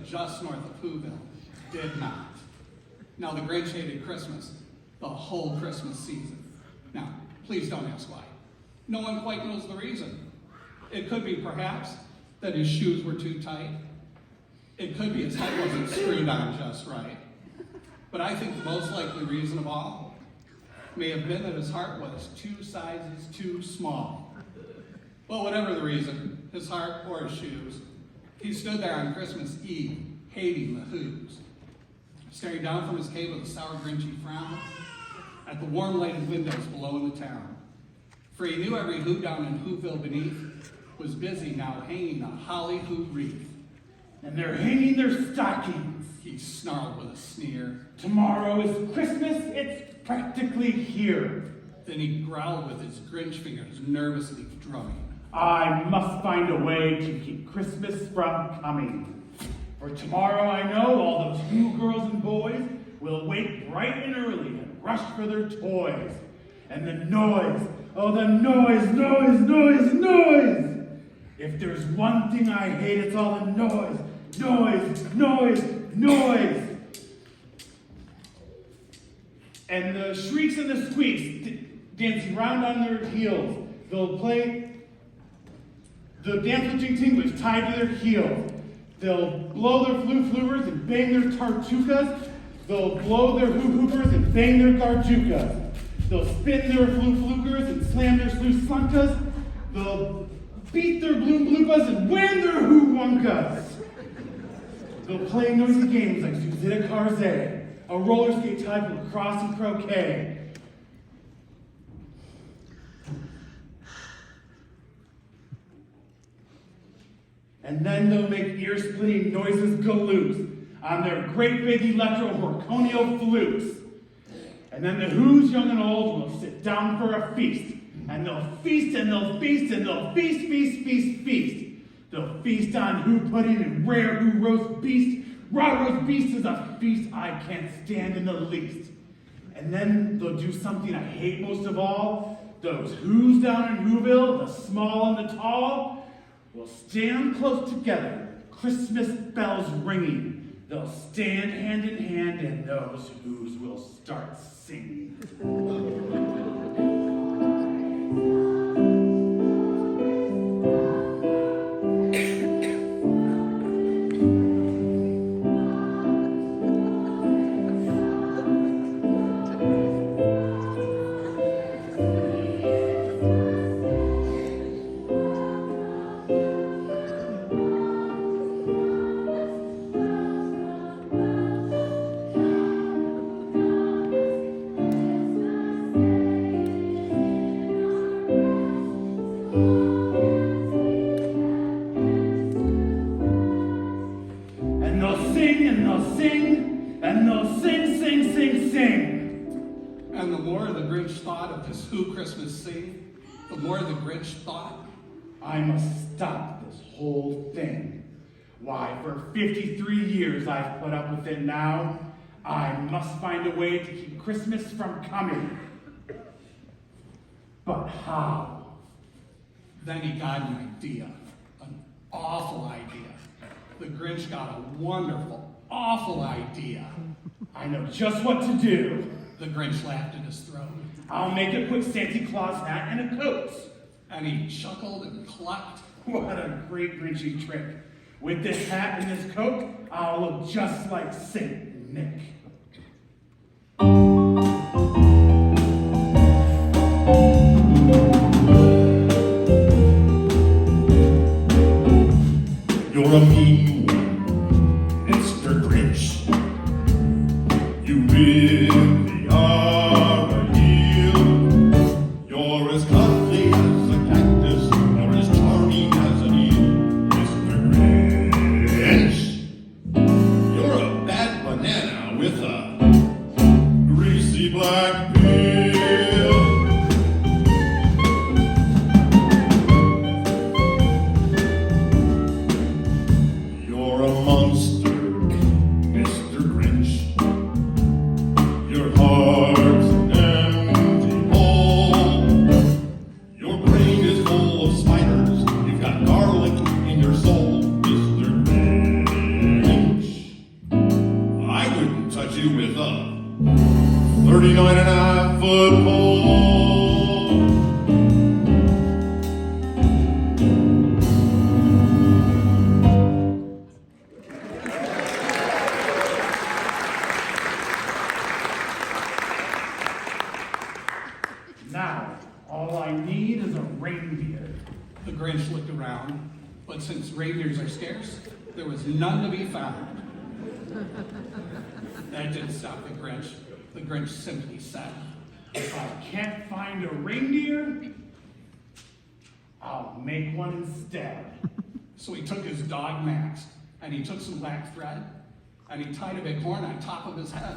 just north of Whoville did not. Now, the Grinch hated Christmas the whole Christmas season. Now, please don't ask why. No one quite knows the reason. It could be, perhaps, that his shoes were too tight. It could be his head wasn't screwed on just right. But I think the most likely reason of all may have been that his heart was 2 sizes too small. Well, whatever the reason, his heart or his shoes, he stood there on Christmas Eve, hating the Who's, staring down from his cave with a sour, grinchy frown at the warm lighted windows below in the town. For he knew every Who down in Whoville beneath was busy now hanging a holly Who wreath. And they're hanging their stockings. He snarled with a sneer. Tomorrow is Christmas, it's practically here. Then he growled with his Grinch fingers nervously drumming. I must find a way to keep Christmas from coming. For tomorrow I know all those Who girls and boys will wake bright and early and rush for their toys. And the noise, oh the noise, noise, noise, noise! If there's one thing I hate, it's all the noise, noise, noise, noise! And the shrieks and the squeaks dancing round on their heels. They'll play the dance with jinglers tied to their heels. They'll blow their flu-fluvers and bang their tartukas. They'll blow their hoo-hoopers and bang their garjukas. They'll spin their flu-flugers and slam their slunkas. They'll beat their bloom-bloopas and wham their hoo-wunkas. They'll play noisy games like Zuzita Carze, a roller skate tied with lacrosse and croquet. And then they'll make ear-splitting noises galoops on their great big electro-horconio flutes. And then the Who's young and old will sit down for a feast. And they'll feast and they'll feast and they'll feast, feast, feast, feast. They'll feast on Who pudding and rare Who roast beast. Raw roast beast is a feast I can't stand in the least. And then they'll do something I hate most of all. Those Who's down in Whoville, the small and the tall, will stand close together, Christmas bells ringing. They'll stand hand in hand, and those Who's will start singing. Who Christmas sing, the more the Grinch thought, I must stop this whole thing. Why, for 53 years I've put up with it now. I must find a way to keep Christmas from coming. But how? Then he got an idea, an awful idea. The Grinch got a wonderful, awful idea. I know just what to do. The Grinch laughed in his throat. I'll make a quick Santa Claus hat and a coat. And he chuckled and clucked. What a great Grinchy trick. With this hat and this coat, I'll look just like Saint Nick. You're a mean one, Mr. Grinch. You really are a heel. You're as cuddly as a cactus. You're as charming as an eel, Mr. Grinch. You're a bad banana with a greasy black peel. You're a monster, Mr. Grinch. Your heart's an empty hole. Your brain is full of spiders. You've got garlic in your soul, Mr. Grinch. statue with a 39.5-foot pole. Now, all I need is a reindeer. The Grinch looked around, but since reindeers are scarce, there was none to be found. That didn't stop the Grinch. The Grinch simply said, If I can't find a reindeer, I'll make one instead. so he took his dog Max, and he took some black thread, and he tied a big horn on top of his head.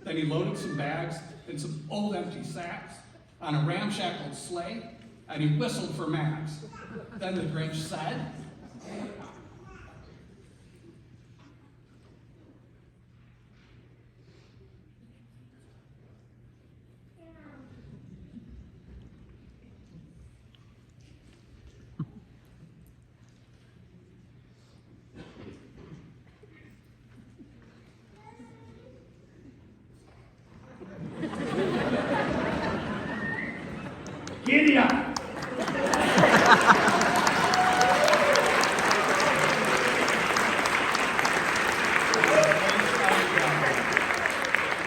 Then he loaded some bags and some old empty sacks on a ramshackle sleigh, and he whistled for Max. Then the Grinch said, Giddy up!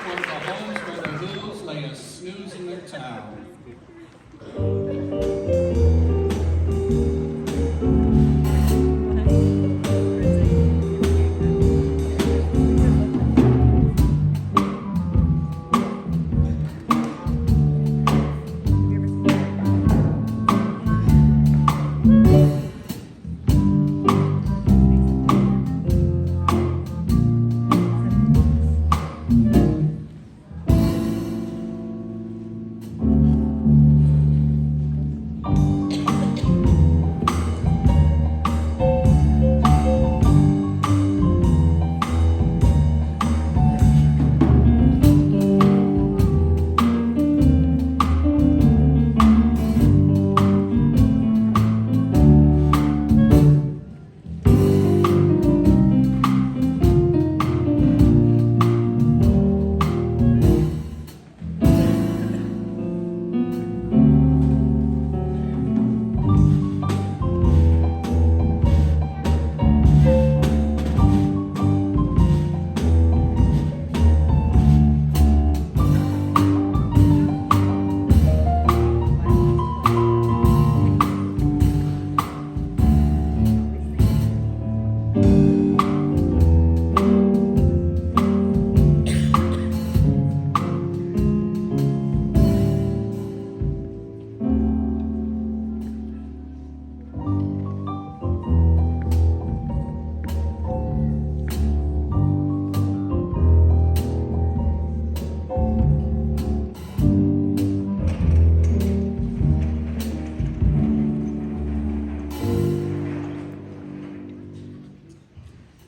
"Was the homes where the Who's lay a snooze in their town."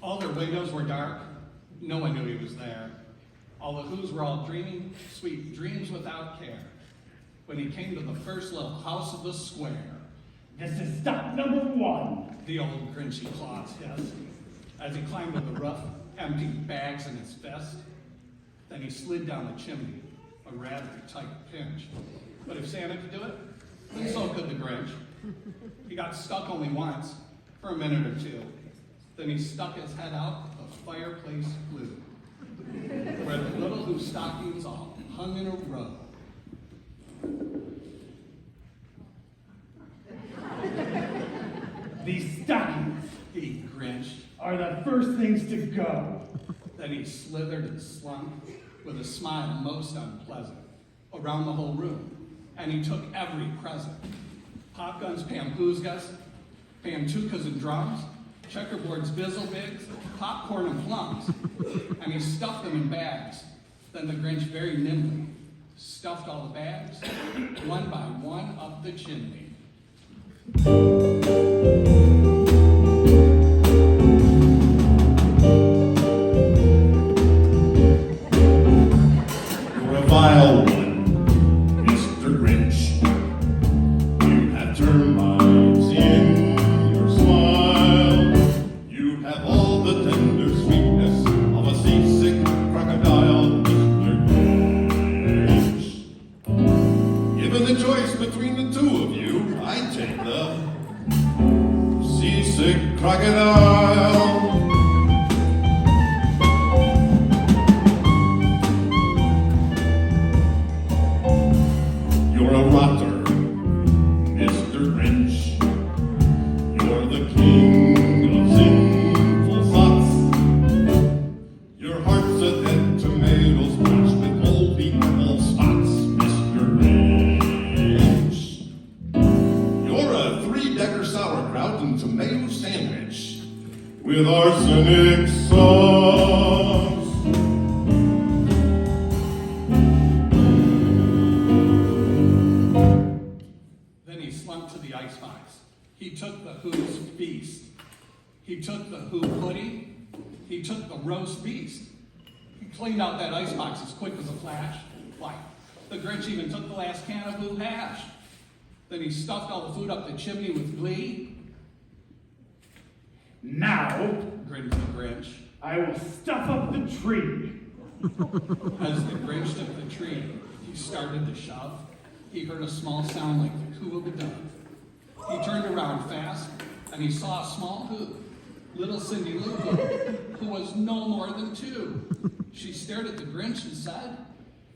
All their windows were dark. No one knew he was there. All the Who's were all dreaming sweet dreams without care. When he came to the first little house of the square, This is stop number one. the old Grinchy clawed his, as he climbed to the roof, emptied bags in his vest. Then he slid down the chimney, a rather tight pinch. But if Santa could do it, then so could the Grinch. He got stuck only once, for a minute or two. Then he stuck his head out the fireplace flue, where the little Who stockings all hung in a row. These stockings He Grinched. are the first things to go. Then he slithered and slunk, with a smile most unpleasant, around the whole room, and he took every present. Pop guns, pampoozgas, pamtukas and drums, checkerboards, bizzlebigs, popcorn and plums, and he stuffed them in bags. Then the Grinch very nimbly stuffed all the bags, one by one, up the chimney. You're a vile one, Mr. Grinch. You have termites in your smile. You have all the tender sweetness of a seasick crocodile. arsenic sauce. Then he slumped to the icebox. He took the Who's feast. He took the Who pudding. He took the roast beast. He cleaned out that icebox as quick as a flash. Why, the Grinch even took the last can of Who hash. Then he stuffed all the food up the chimney with glee. Now, Grinned the Grinch. I will stuff up the tree. As the Grinch took the tree, he started to shove. He heard a small sound like the coo of a dove. He turned around fast, and he saw a small Who, little Cindy Lou Who, who was no more than 2. She stared at the Grinch and said,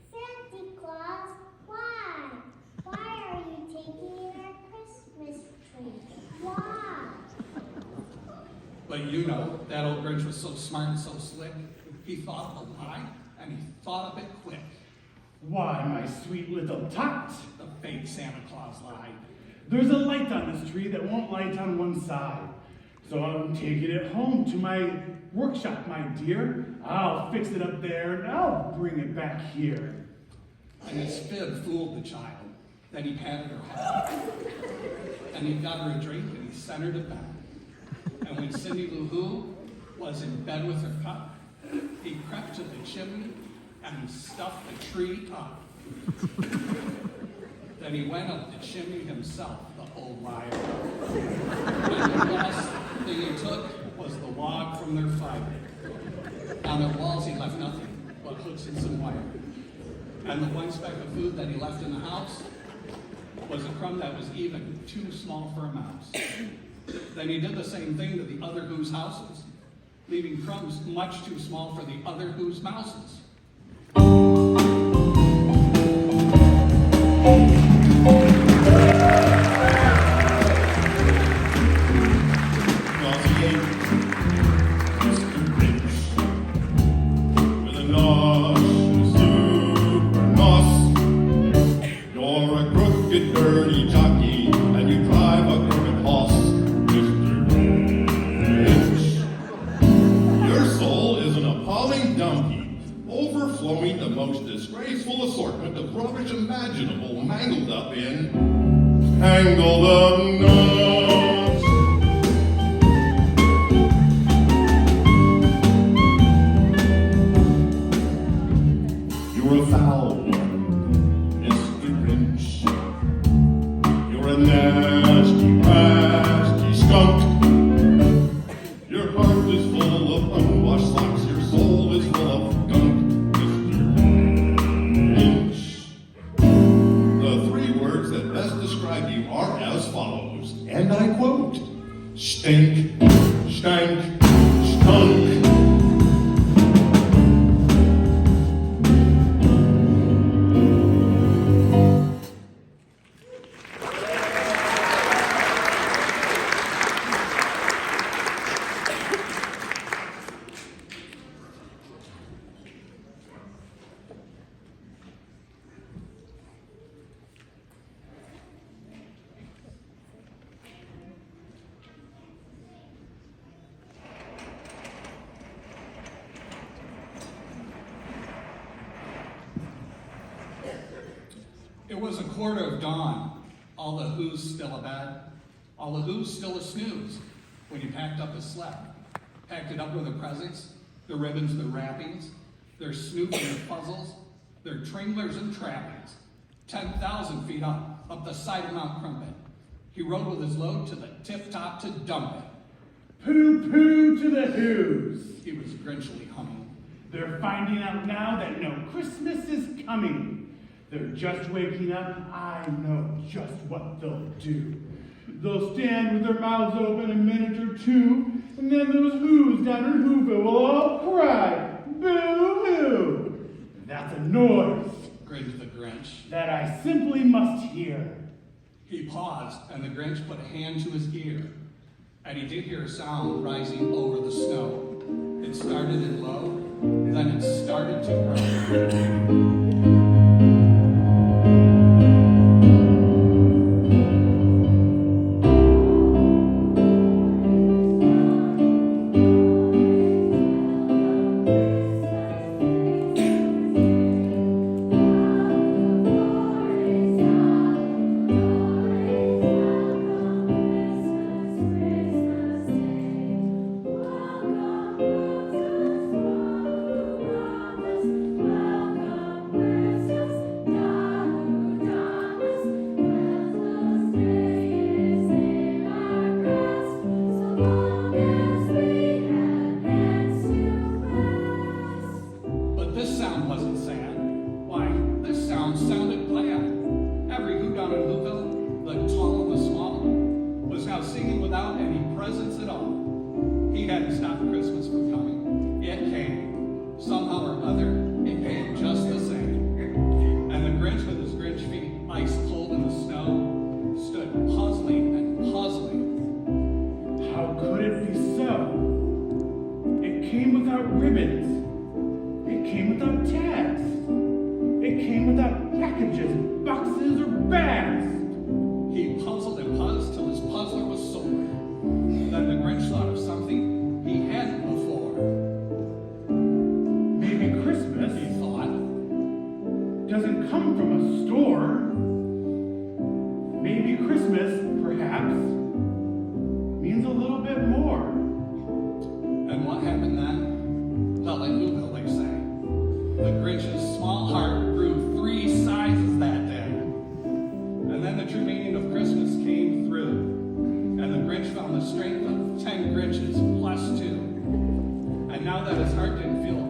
Santa Claus, why? Why are you taking our Christmas tree? Why? but you know, that old Grinch was so smart and so slick, he thought of a lie, and he thought of it quick. Why, my sweet little tot, The fake Santa Claus lied. there's a light on this tree that won't light on one side. So I'm taking it home to my workshop, my dear. I'll fix it up there and I'll bring it back here. And his fib fooled the child. Then he patted her head. And he got her a drink and he sent her to bed. And when Cindy Lou Who was in bed with her cup, he crept to the chimney and he stuffed the tree up. Then he went up the chimney himself, the old liar. And the last thing he took was the log from their fire. On their walls he left nothing but hooks and some wire. And the one speck of food that he left in the house was a crumb that was even too small for a mouse. Then he did the same thing to the other Who's houses, leaving crumbs much too small for the other Who's mouses. Overflowing the most disgraceful assortment of rubbish imaginable, mangled up in tangled up knots. You're a foul one, Mr. Grinch. You're a nasty, nasty skunk. Your heart is full of unwashed socks. Your soul is full of gunk. Describe you are as follows, and I quote, stink, stank, stunk. It was 1:15, all the Who's still abed, all the Who's still a snooze, when he packed up his sled, packed it up with their presents, their ribbons, their wrappings, their snoops and their puzzles, their tringlers and trappings. 10,000 feet up the side of Mount Crumpet. He rode with his load to the tip-top to dump it. Pooh-pooh to the Who's. He was grinchily humming. They're finding out now that no Christmas is coming. They're just waking up. I know just what they'll do. They'll stand with their mouths open a minute or two, and then those Who's down in Whoville will all cry, boo-hoo. That's a noise Grinned the Grinch. that I simply must hear. He paused, and the Grinch put a hand to his ear, and he did hear a sound rising over the snow. It started in low, then it started to grow. kids. It came without tags. It came without packages, boxes, or bags. He puzzled and puzzled till his puzzler was sore. Then the Grinch thought of something he hadn't before. Maybe Christmas, He thought, doesn't come from a store. Maybe Christmas, perhaps, means a little bit more. and what happened then? Well, like you will, they say. The Grinch's small heart grew 3 sizes that day. And then the true meaning of Christmas came through. And the Grinch found the strength of 10 Grinches plus 2. And now that his heart didn't feel